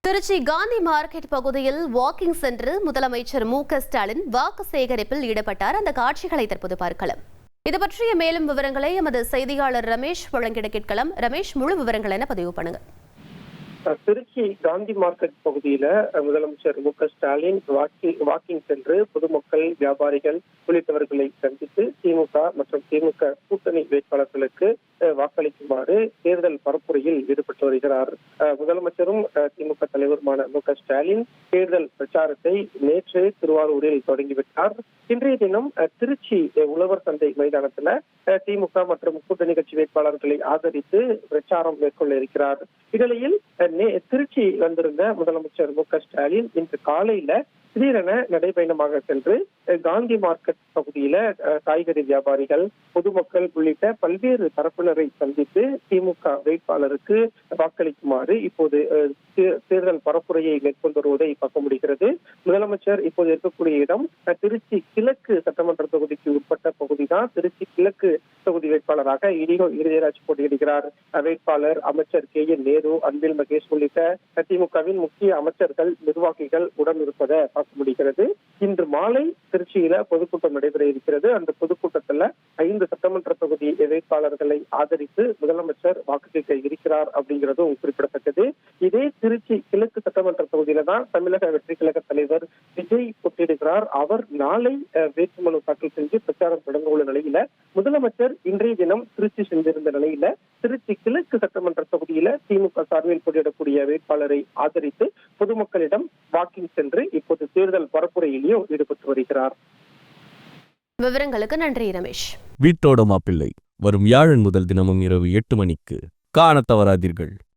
Trichy Gandhi market பகுதியில் walking சென்று முதலமைச்சர் மு.க.ஸ்டாலின் வாக்கு சேகரிப்பில் ஈடுபட்டார். அந்த காட்சிகளை தற்போது பார்க்கலாம். இது பற்றிய மேலும் விவரங்களை எமது செய்தியாளர் ரமேஷ் வழங்கிட கேட்கலாம். ரமேஷ், முழு விவரங்கள் என்ன பதிவு பண்ணுங்க. திருச்சி காந்தி மார்க்கெட் பகுதியில முதலமைச்சர் மு.க.ஸ்டாலின் வாக்கிங் சென்று பொதுமக்கள், வியாபாரிகள் உள்ளிட்டவர்களை சந்தித்து திமுக மற்றும் திமுக கூட்டணி வேட்பாளர்களுக்கு வாக்களிக்குமாறு தேர்தல் பரப்புரையில் ஈடுபட்டு வருகிறார். முதலமைச்சரும் திமுக தலைவருமான மு.க.ஸ்டாலின் தேர்தல் பிரச்சாரத்தை நேற்று திருவாரூரில் தொடங்கிவிட்டார். இன்றைய தினம் திருச்சி உழவர் சந்தை மைதானத்துல திமுக மற்றும் கூட்டணி கட்சி வேட்பாளர்களை ஆதரித்து பிரச்சாரம் மேற்கொள்ள இருக்கிறார். இந்நிலையில் திருச்சி வந்திருந்த முதலமைச்சர் மு.க.ஸ்டாலின் இன்று காலையில திடீரென நடைபயணமாக சென்று காந்தி மார்க்கெட் பகுதியில காய்கறி வியாபாரிகள், பொதுமக்கள் உள்ளிட்ட பல்வேறு தரப்பினரை சந்தித்து திமுக வேட்பாளருக்கு வாக்களிக்குமாறு இப்போது தேர்தல் பரப்புரையை மேற்கொண்டு வருவதை பார்க்க முடிகிறது. முதலமைச்சர் இப்போது இருக்கக்கூடிய இடம் திருச்சி கிழக்கு சட்டமன்ற தொகுதிக்கு உட்பட்ட பகுதிதான். திருச்சி கிழக்கு தொகுதி வேட்பாளராக இடிகோ இறுதிராஜ் போட்டியிடுகிறார். வேட்பாளர் அமைச்சர் கே.என். நேரு, அன்பில் மகேஷ் உள்ளிட்ட திமுகவின் முக்கிய அமைச்சர்கள், நிர்வாகிகள் உடன் இருப்பதை பார்க்க முடிகிறது. இன்று மாலை திருச்சியில பொதுக்கூட்டம் நடைபெற இருக்கிறது. அந்த பொதுக்கூட்டத்துல 5 சட்டமன்ற தொகுதி வேட்பாளர்களை ஆதரித்து முதலமைச்சர் வாக்கு கேட்க இருக்கிறார் அப்படிங்கிறதும் குறிப்பிடத்தக்கது. இதே திருச்சி கிழக்கு சட்டமன்ற தொகுதியில தான் தமிழக வெற்றி கழக தலைவர் விஜய் போட்டியிடுகிறார். அவர் நாளை வேட்புமனு தாக்கல் செஞ்சு பிரச்சாரம் தொடங்க உள்ள நிலையில முதலமைச்சர் இன்றைய தினம் திருச்சி சென்றிருந்த நிலையில திருச்சி கிழக்கு சட்டமன்ற தொகுதியில திமுக சார்பில் போட்டியிடக்கூடிய வேட்பாளரை ஆதரித்து பொதுமக்களிடம் வாக்கிங் சென்று இப்போது தேர்தல் பரப்புரையிலேயும் ஈடுபட்டு வருகிறார். விவரங்களுக்கு நன்றி ரமேஷ். வீட்டோட மாப்பிள்ளை வரும் வியாழன் முதல் தினமும் இரவு 8 மணிக்கு காண தவறாதீர்கள்.